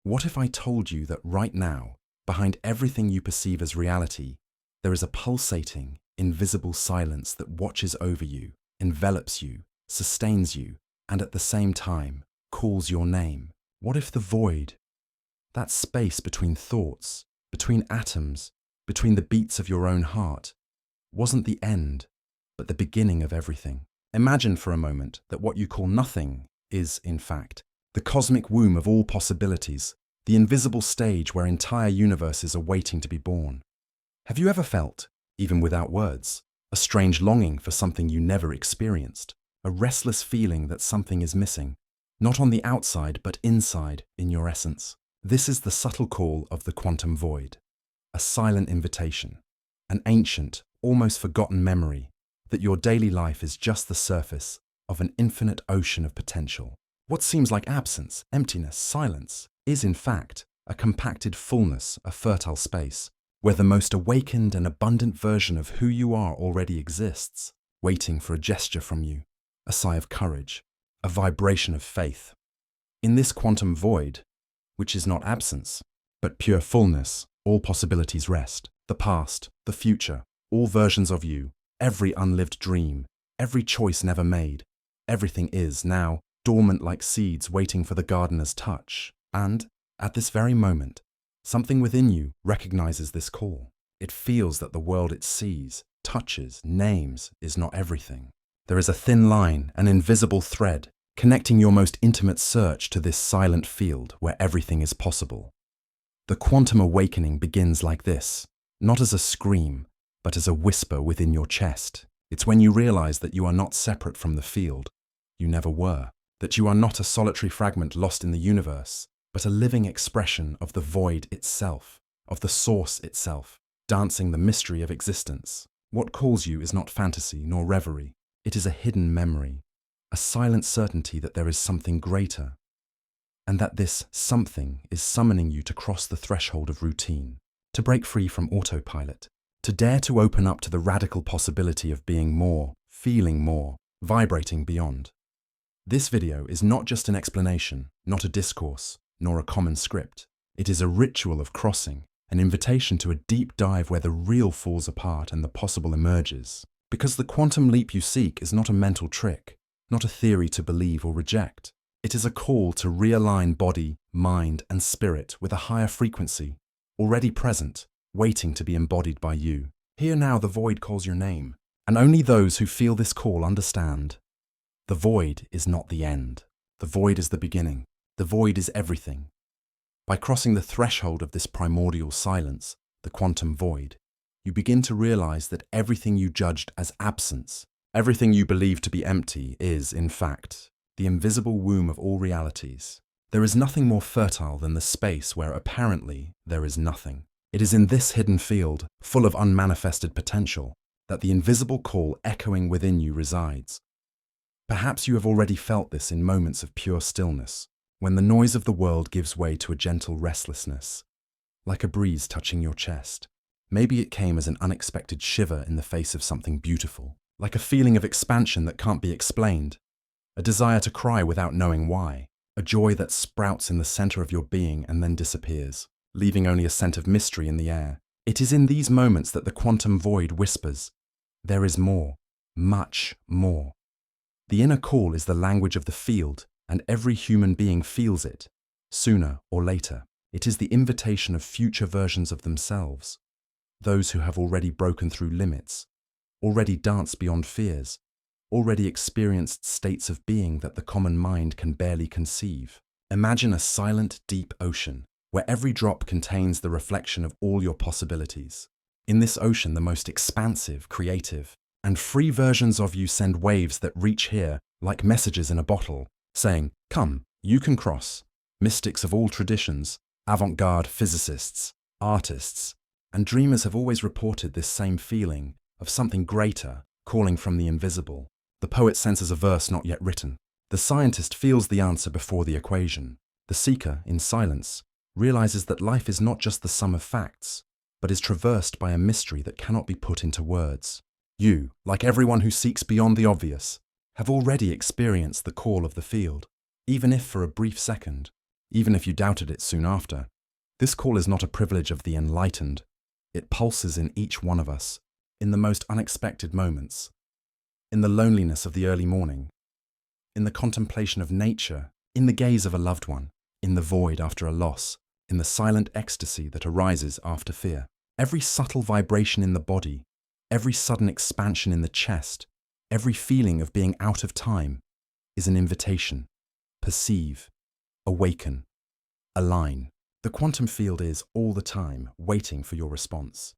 What if I told you that right now, behind everything you perceive as reality, there is a pulsating, invisible silence that watches over you, envelops you, sustains you, and at the same time, calls your name? What if the void, that space between thoughts, between atoms, between the beats of your own heart, wasn't the end, but the beginning of everything? Imagine for a moment that what you call nothing is, in fact, the cosmic womb of all possibilities, the invisible stage where entire universes are waiting to be born. Have you ever felt, even without words, a strange longing for something you never experienced, a restless feeling that something is missing, not on the outside but inside in your essence? This is the subtle call of the quantum void, a silent invitation, an ancient, almost forgotten memory that your daily life is just the surface of an infinite ocean of potential. What seems like absence, emptiness, silence is in fact a compacted fullness, a fertile space, where the most awakened and abundant version of who you are already exists, waiting for a gesture from you, a sigh of courage, a vibration of faith. In this quantum void, which is not absence, but pure fullness, all possibilities rest. The past, the future, all versions of you, every unlived dream, every choice never made, everything is now dormant like seeds waiting for the gardener's touch. And, at this very moment, something within you recognizes this call. It feels that the world it sees, touches, names is not everything. There is a thin line, an invisible thread, connecting your most intimate search to this silent field where everything is possible. The quantum awakening begins like this, not as a scream, but as a whisper within your chest. It's when you realize that you are not separate from the field. You never were. That you are not a solitary fragment lost in the universe, but a living expression of the void itself, of the source itself, dancing the mystery of existence. What calls you is not fantasy nor reverie. It is a hidden memory, a silent certainty that there is something greater, and that this something is summoning you to cross the threshold of routine, to break free from autopilot, to dare to open up to the radical possibility of being more, feeling more, vibrating beyond. This video is not just an explanation, not a discourse, nor a common script. It is a ritual of crossing, an invitation to a deep dive where the real falls apart and the possible emerges. Because the quantum leap you seek is not a mental trick, not a theory to believe or reject. It is a call to realign body, mind, and spirit with a higher frequency, already present, waiting to be embodied by you. Here now the void calls your name, and only those who feel this call understand. The void is not the end. The void is the beginning. The void is everything. By crossing the threshold of this primordial silence, the quantum void, you begin to realize that everything you judged as absence, everything you believed to be empty is, in fact, the invisible womb of all realities. There is nothing more fertile than the space where apparently there is nothing. It is in this hidden field, full of unmanifested potential, that the invisible call echoing within you resides. Perhaps you have already felt this in moments of pure stillness, when the noise of the world gives way to a gentle restlessness, like a breeze touching your chest. Maybe it came as an unexpected shiver in the face of something beautiful, like a feeling of expansion that can't be explained, a desire to cry without knowing why, a joy that sprouts in the center of your being and then disappears, leaving only a scent of mystery in the air. It is in these moments that the quantum void whispers, there is more, much more. The inner call is the language of the field, and every human being feels it, sooner or later. It is the invitation of future versions of themselves, those who have already broken through limits, already danced beyond fears, already experienced states of being that the common mind can barely conceive. Imagine a silent, deep ocean, where every drop contains the reflection of all your possibilities. In this ocean, the most expansive, creative, and free versions of you send waves that reach here like messages in a bottle, saying, "Come, you can cross." Mystics of all traditions, avant-garde physicists, artists, and dreamers have always reported this same feeling of something greater calling from the invisible. The poet senses a verse not yet written. The scientist feels the answer before the equation. The seeker, in silence, realizes that life is not just the sum of facts, but is traversed by a mystery that cannot be put into words. You, like everyone who seeks beyond the obvious, have already experienced the call of the field, even if for a brief second. even if you doubted it soon after. This call is not a privilege of the enlightened. It pulses in each one of us, in the most unexpected moments, in the loneliness of the early morning, in the contemplation of nature, in the gaze of a loved one, in the void after a loss, in the silent ecstasy that arises after fear. Every subtle vibration in the body, every sudden expansion in the chest, every feeling of being out of time is an invitation. Perceive, awaken, align. The quantum field is, all the time, waiting for your response.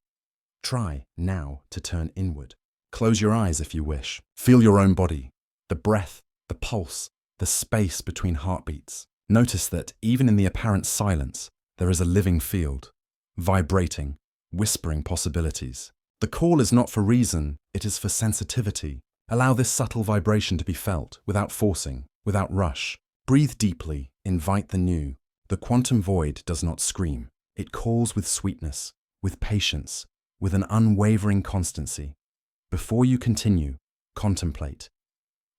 Try, now, to turn inward. Close your eyes if you wish. Feel your own body, the breath, the pulse, the space between heartbeats. Notice that, even in the apparent silence, there is a living field, vibrating, whispering possibilities. The call is not for reason, it is for sensitivity. Allow this subtle vibration to be felt, without forcing, without rush. Breathe deeply, invite the new. The quantum void does not scream. It calls with sweetness, with patience, with an unwavering constancy. Before you continue, contemplate.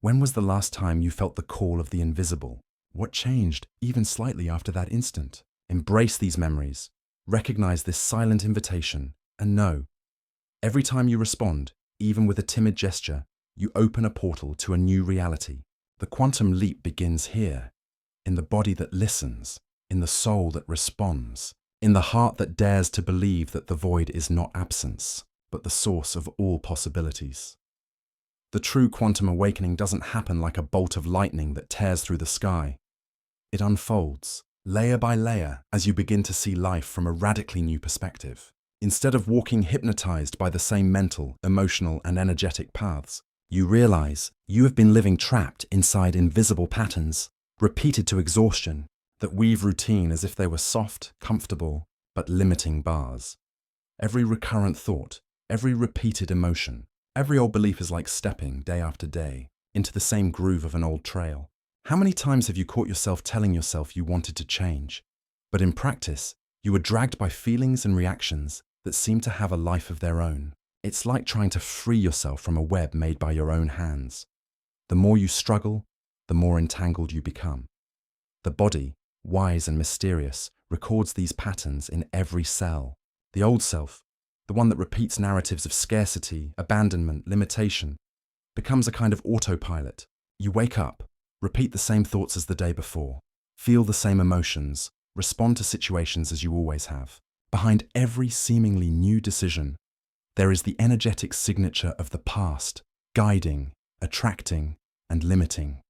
When was the last time you felt the call of the invisible? What changed, even slightly after that instant? Embrace these memories, recognize this silent invitation, and know, every time you respond, even with a timid gesture, you open a portal to a new reality. The quantum leap begins here, in the body that listens, in the soul that responds, in the heart that dares to believe that the void is not absence, but the source of all possibilities. The true quantum awakening doesn't happen like a bolt of lightning that tears through the sky. It unfolds, layer by layer, as you begin to see life from a radically new perspective. Instead of walking hypnotized by the same mental, emotional, and energetic paths, you realize you have been living trapped inside invisible patterns, repeated to exhaustion, that weave routine as if they were soft, comfortable, but limiting bars. Every recurrent thought, every repeated emotion, every old belief is like stepping, day after day, into the same groove of an old trail. How many times have you caught yourself telling yourself you wanted to change, but in practice, you were dragged by feelings and reactions that seem to have a life of their own? It's like trying to free yourself from a web made by your own hands. The more you struggle, the more entangled you become. The body, wise and mysterious, records these patterns in every cell. The old self, the one that repeats narratives of scarcity, abandonment, limitation, becomes a kind of autopilot. You wake up, repeat the same thoughts as the day before, feel the same emotions, respond to situations as you always have. Behind every seemingly new decision, there is the energetic signature of the past, guiding, attracting, and limiting.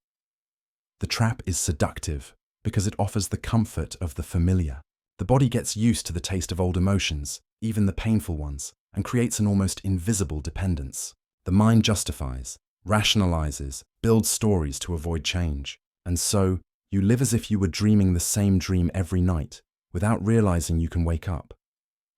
The trap is seductive because it offers the comfort of the familiar. The body gets used to the taste of old emotions, even the painful ones, and creates an almost invisible dependence. The mind justifies, rationalizes, builds stories to avoid change. And so, you live as if you were dreaming the same dream every night, without realizing you can wake up.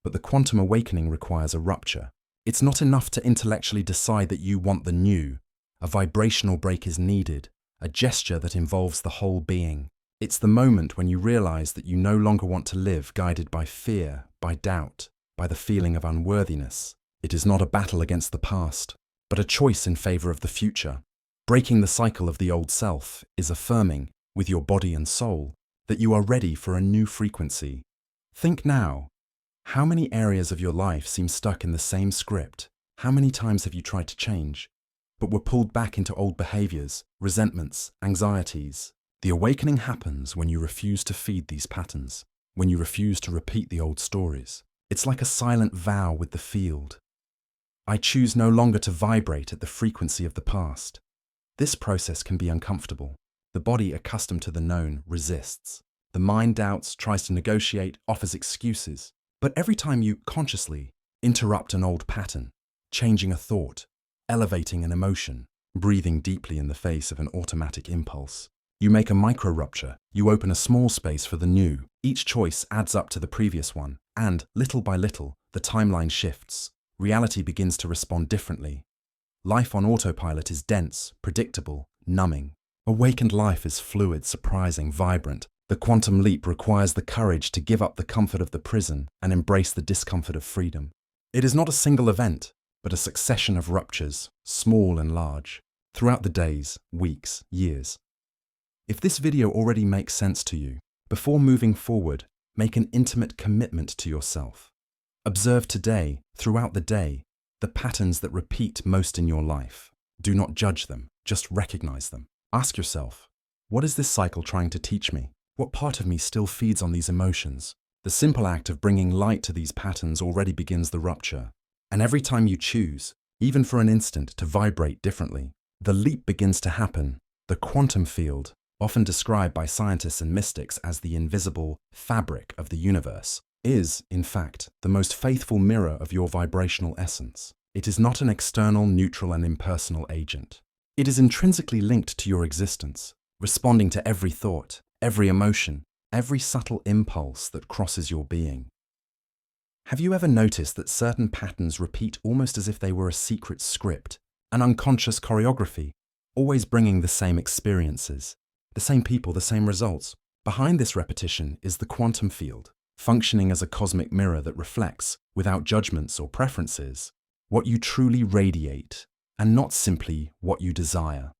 But the quantum awakening requires a rupture. It's not enough to intellectually decide that you want the new. A vibrational break is needed, a gesture that involves the whole being. It's the moment when you realize that you no longer want to live guided by fear, by doubt, by the feeling of unworthiness. It is not a battle against the past, but a choice in favor of the future. Breaking the cycle of the old self is affirming, with your body and soul, that you are ready for a new frequency. Think now. How many areas of your life seem stuck in the same script? How many times have you tried to change, but were pulled back into old behaviors, resentments, anxieties? The awakening happens when you refuse to feed these patterns, when you refuse to repeat the old stories. It's like a silent vow with the field. I choose no longer to vibrate at the frequency of the past. This process can be uncomfortable. The body, accustomed to the known, resists. The mind doubts, tries to negotiate, offers excuses. But every time you consciously interrupt an old pattern, changing a thought, elevating an emotion, breathing deeply in the face of an automatic impulse, you make a micro-rupture. You open a small space for the new. Each choice adds up to the previous one, and, little by little, the timeline shifts. Reality begins to respond differently. Life on autopilot is dense, predictable, numbing. Awakened life is fluid, surprising, vibrant. The quantum leap requires the courage to give up the comfort of the prison and embrace the discomfort of freedom. It is not a single event, but a succession of ruptures, small and large, throughout the days, weeks, years. If this video already makes sense to you, Before moving forward, make an intimate commitment to yourself. Observe today, throughout the day, the patterns that repeat most in your life. Do not judge them, just recognize them. Ask yourself, what is this cycle trying to teach me? What part of me still feeds on these emotions? The simple act of bringing light to these patterns already begins the rupture. And every time you choose, even for an instant, to vibrate differently, the leap begins to happen. The quantum field, often described by scientists and mystics as the invisible fabric of the universe, is, in fact, the most faithful mirror of your vibrational essence. It is not an external, neutral, and impersonal agent. It is intrinsically linked to your existence, responding to every thought, every emotion, every subtle impulse that crosses your being. Have you ever noticed that certain patterns repeat almost as if they were a secret script, an unconscious choreography, always bringing the same experiences, the same people, the same results? Behind this repetition is the quantum field, functioning as a cosmic mirror that reflects, without judgments or preferences, what you truly radiate, and not simply what you desire.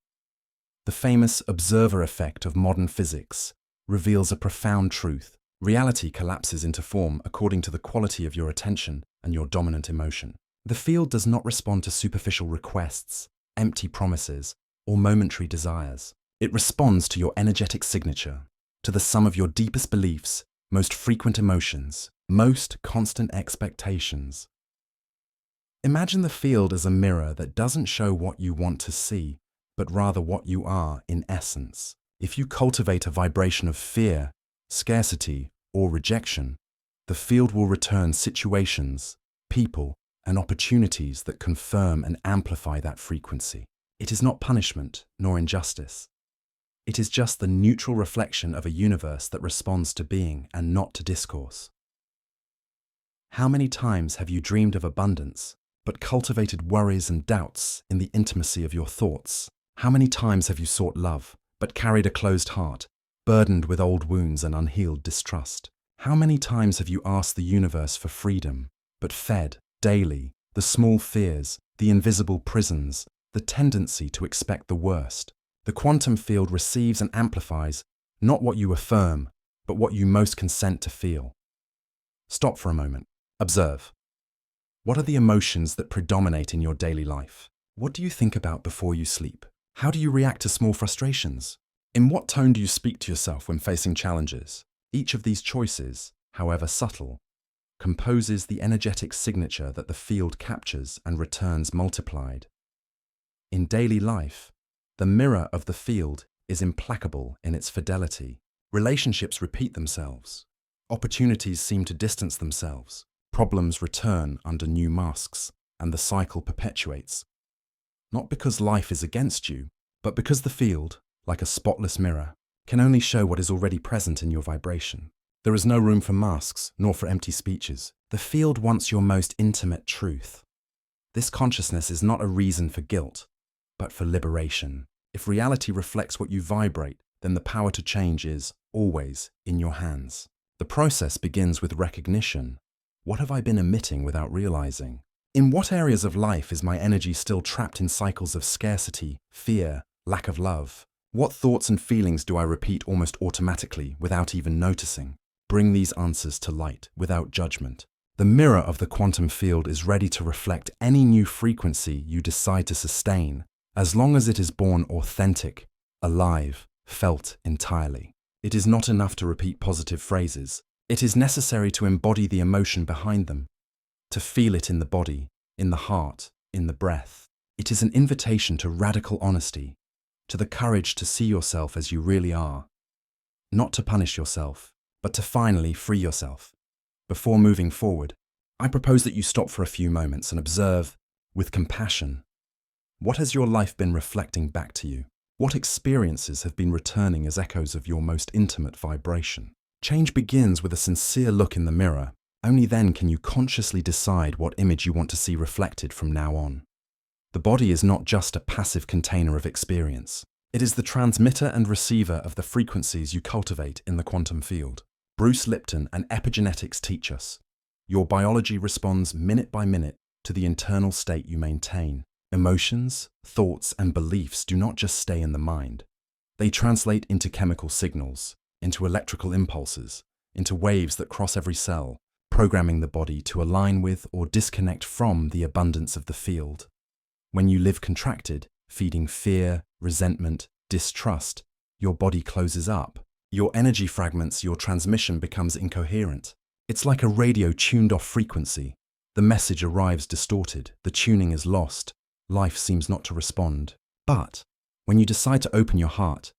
The famous observer effect of modern physics reveals a profound truth. Reality collapses into form according to the quality of your attention and your dominant emotion. The field does not respond to superficial requests, empty promises, or momentary desires. It responds to your energetic signature, to the sum of your deepest beliefs, most frequent emotions, most constant expectations. Imagine the field as a mirror that doesn't show what you want to see, but rather what you are in essence. If you cultivate a vibration of fear, scarcity, or rejection, the field will return situations, people, and opportunities that confirm and amplify that frequency. It is not punishment nor injustice. It is just the neutral reflection of a universe that responds to being and not to discourse. How many times have you dreamed of abundance, but cultivated worries and doubts in the intimacy of your thoughts? How many times have you sought love, but carried a closed heart, burdened with old wounds and unhealed distrust? How many times have you asked the universe for freedom, but fed, daily, the small fears, the invisible prisons, the tendency to expect the worst? The quantum field receives and amplifies not what you affirm, but what you most consent to feel. Stop for a moment. Observe. What are the emotions that predominate in your daily life? What do you think about before you sleep? How do you react to small frustrations? In what tone do you speak to yourself when facing challenges? Each of these choices, however subtle, composes the energetic signature that the field captures and returns multiplied. In daily life, the mirror of the field is implacable in its fidelity. Relationships repeat themselves. Opportunities seem to distance themselves. Problems return under new masks, and the cycle perpetuates. Not because life is against you, but because the field, like a spotless mirror, can only show what is already present in your vibration. There is no room for masks, nor for empty speeches. The field wants your most intimate truth. This consciousness is not a reason for guilt, but for liberation. If reality reflects what you vibrate, then the power to change is, always, in your hands. The process begins with recognition. What have I been emitting without realizing? In what areas of life is my energy still trapped in cycles of scarcity, fear, lack of love? What thoughts and feelings do I repeat almost automatically without even noticing? Bring these answers to light without judgment. The mirror of the quantum field is ready to reflect any new frequency you decide to sustain, as long as it is born authentic, alive, felt entirely. It is not enough to repeat positive phrases. It is necessary to embody the emotion behind them, to feel it in the body, in the heart, in the breath. It is an invitation to radical honesty, to the courage to see yourself as you really are, not to punish yourself, but to finally free yourself. Before moving forward, I propose that you stop for a few moments and observe, with compassion, what has your life been reflecting back to you? What experiences have been returning as echoes of your most intimate vibration? Change begins with a sincere look in the mirror. Only then can you consciously decide what image you want to see reflected from now on. The body is not just a passive container of experience. It is the transmitter and receiver of the frequencies you cultivate in the quantum field. Bruce Lipton and epigenetics teach us. Your biology responds minute by minute to the internal state you maintain. Emotions, thoughts, and beliefs do not just stay in the mind. They translate into chemical signals, into electrical impulses, into waves that cross every cell, programming the body to align with or disconnect from the abundance of the field. When you live contracted, feeding fear, resentment, distrust, your body closes up. Your energy fragments, your transmission becomes incoherent. It's like a radio tuned off frequency. The message arrives distorted, the tuning is lost, life seems not to respond. But when you decide to open your heart,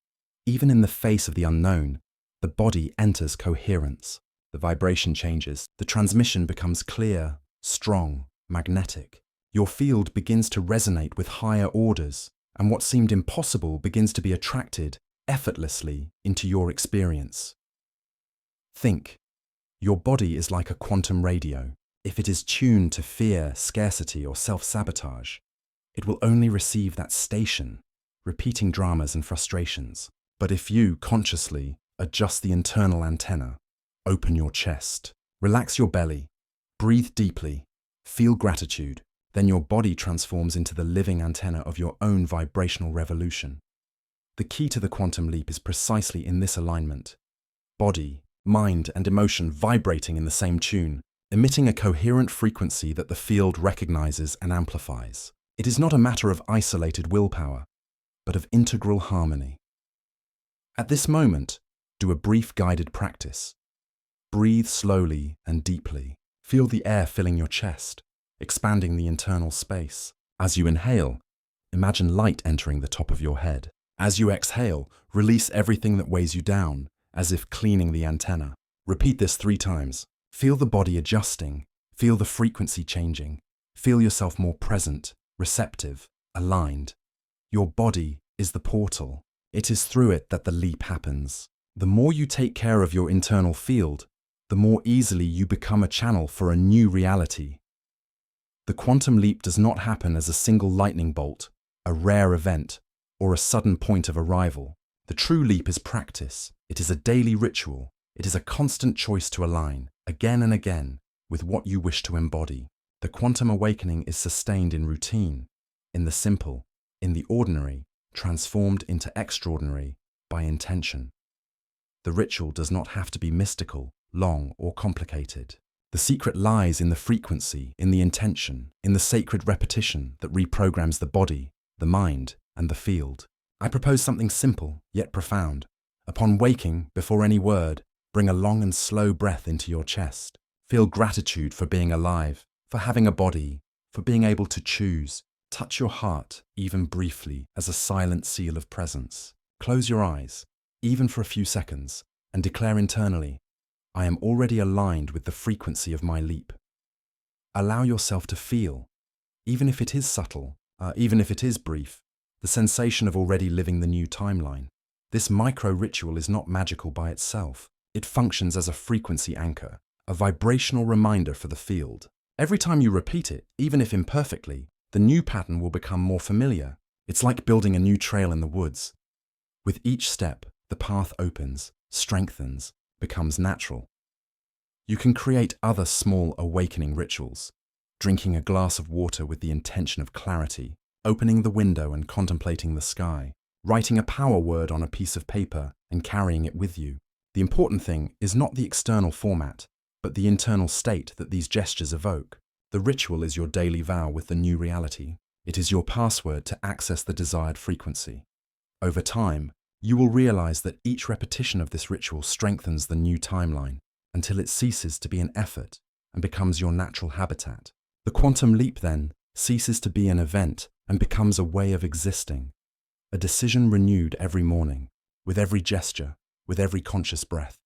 even in the face of the unknown, the body enters coherence. The vibration changes, the transmission becomes clear, strong, magnetic. Your field begins to resonate with higher orders, and what seemed impossible begins to be attracted effortlessly into your experience. Think. Your body is like a quantum radio. If it is tuned to fear, scarcity, or self-sabotage, it will only receive that station, repeating dramas and frustrations. But if you, consciously, adjust the internal antenna, open your chest, relax your belly, breathe deeply, feel gratitude, then your body transforms into the living antenna of your own vibrational revolution. The key to the quantum leap is precisely in this alignment. Body, mind, and emotion vibrating in the same tune, emitting a coherent frequency that the field recognizes and amplifies. It is not a matter of isolated willpower, but of integral harmony. At this moment, do a brief guided practice. Breathe slowly and deeply. Feel the air filling your chest, expanding the internal space. As you inhale, imagine light entering the top of your head. As you exhale, release everything that weighs you down, as if cleaning the antenna. Repeat this 3 times. Feel the body adjusting. Feel the frequency changing. Feel yourself more present, receptive, aligned. Your body is the portal. It is through it that the leap happens. The more you take care of your internal field, the more easily you become a channel for a new reality. The quantum leap does not happen as a single lightning bolt, a rare event, or a sudden point of arrival. The true leap is practice. It is a daily ritual. It is a constant choice to align, again and again, with what you wish to embody. The quantum awakening is sustained in routine, in the simple, in the ordinary, transformed into extraordinary by intention. The ritual does not have to be mystical, long, or complicated. The secret lies in the frequency, in the intention, in the sacred repetition that reprograms the body, the mind, and the field. I propose something simple, yet profound. Upon waking, before any word, bring a long and slow breath into your chest. Feel gratitude for being alive, for having a body, for being able to choose. Touch your heart, even briefly, as a silent seal of presence. Close your eyes, even for a few seconds, and declare internally, I am already aligned with the frequency of my leap. Allow yourself to feel, even if it is subtle, even if it is brief, the sensation of already living the new timeline. This micro-ritual is not magical by itself. It functions as a frequency anchor, a vibrational reminder for the field. Every time you repeat it, even if imperfectly, the new pattern will become more familiar. It's like building a new trail in the woods. With each step, the path opens, strengthens, becomes natural. You can create other small awakening rituals, drinking a glass of water with the intention of clarity, opening the window and contemplating the sky, writing a power word on a piece of paper and carrying it with you. The important thing is not the external format, but the internal state that these gestures evoke. The ritual is your daily vow with the new reality. It is your password to access the desired frequency. Over time, you will realize that each repetition of this ritual strengthens the new timeline until it ceases to be an effort and becomes your natural habitat. The quantum leap, then, ceases to be an event and becomes a way of existing, a decision renewed every morning, with every gesture, with every conscious breath.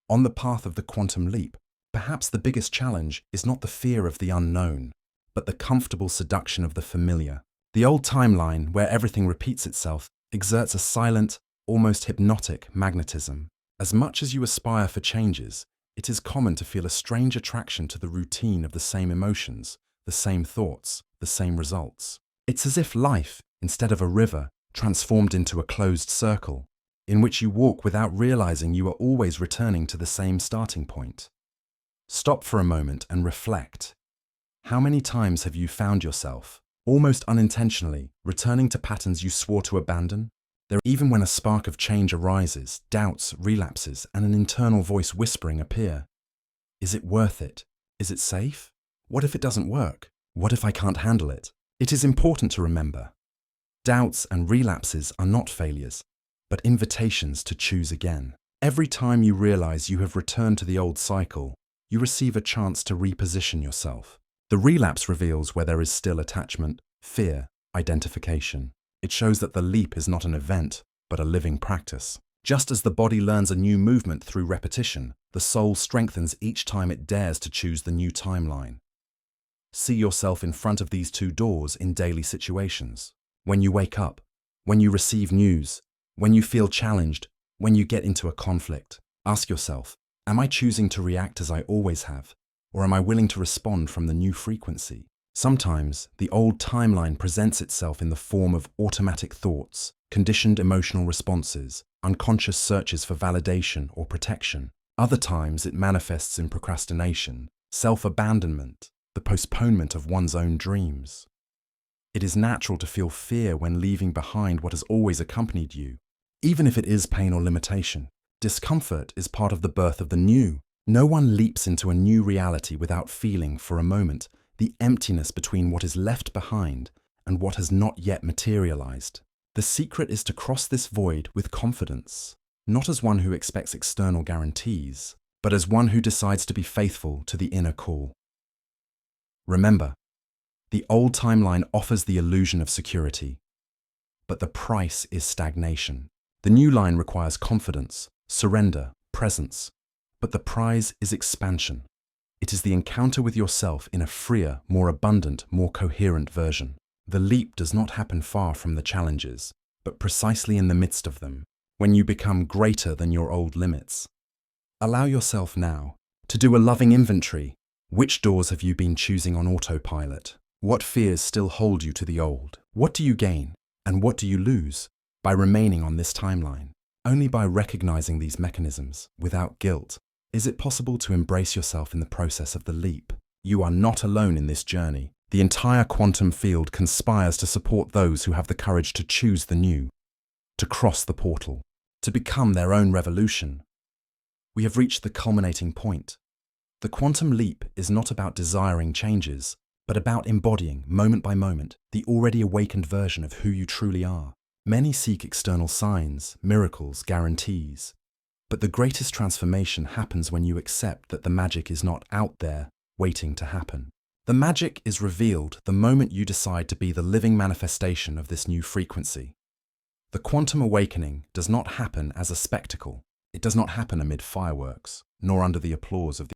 On the path of the quantum leap, perhaps the biggest challenge is not the fear of the unknown, but the comfortable seduction of the familiar. The old timeline, where everything repeats itself, exerts a silent, almost hypnotic magnetism. As much as you aspire for changes, it is common to feel a strange attraction to the routine of the same emotions, the same thoughts, the same results. It's as if life, instead of a river, transformed into a closed circle, in which you walk without realizing you are always returning to the same starting point. Stop for a moment and reflect. How many times have you found yourself, almost unintentionally, returning to patterns you swore to abandon? Even when a spark of change arises, doubts, relapses, and an internal voice whispering appear. Is it worth it? Is it safe? What if it doesn't work? What if I can't handle it? It is important to remember. Doubts and relapses are not failures, but invitations to choose again. Every time you realize you have returned to the old cycle, you receive a chance to reposition yourself. The relapse reveals where there is still attachment, fear, identification. It shows that the leap is not an event, but a living practice. Just as the body learns a new movement through repetition, the soul strengthens each time it dares to choose the new timeline. See yourself in front of these two doors in daily situations. When you wake up, when you receive news, when you feel challenged, when you get into a conflict, ask yourself, am I choosing to react as I always have, or am I willing to respond from the new frequency? Sometimes, the old timeline presents itself in the form of automatic thoughts, conditioned emotional responses, unconscious searches for validation or protection. Other times, it manifests in procrastination, self-abandonment, the postponement of one's own dreams. It is natural to feel fear when leaving behind what has always accompanied you. Even if it is pain or limitation, discomfort is part of the birth of the new. No one leaps into a new reality without feeling, for a moment, the emptiness between what is left behind and what has not yet materialized. The secret is to cross this void with confidence, not as one who expects external guarantees, but as one who decides to be faithful to the inner call. Remember, the old timeline offers the illusion of security, but the price is stagnation. The new line requires confidence, surrender, presence, but the prize is expansion. It is the encounter with yourself in a freer, more abundant, more coherent version. The leap does not happen far from the challenges, but precisely in the midst of them, when you become greater than your old limits. Allow yourself now to do a loving inventory. Which doors have you been choosing on autopilot? What fears still hold you to the old? What do you gain, and what do you lose by remaining on this timeline? Only by recognizing these mechanisms, without guilt, is it possible to embrace yourself in the process of the leap. You are not alone in this journey. The entire quantum field conspires to support those who have the courage to choose the new, to cross the portal, to become their own revolution. We have reached the culminating point. The quantum leap is not about desiring changes, but about embodying, moment by moment, the already awakened version of who you truly are. Many seek external signs, miracles, guarantees. But the greatest transformation happens when you accept that the magic is not out there, waiting to happen. The magic is revealed the moment you decide to be the living manifestation of this new frequency. The quantum awakening does not happen as a spectacle. It does not happen amid fireworks, nor under the applause of the